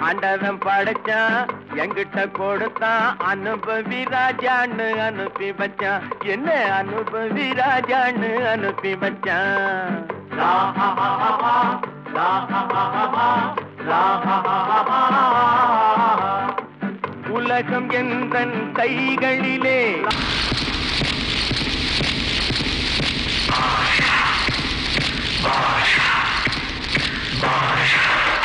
ஆண்டவன் படைச்சான் எங்கிட்ட கொடுத்தான் அனுபவி ராஜான்னு அனுப்பி வச்சான் என்ன அனுபவி ராஜான்னு அனுப்பி வச்சான் உலகம் எந்தன் கைகளிலே Bye.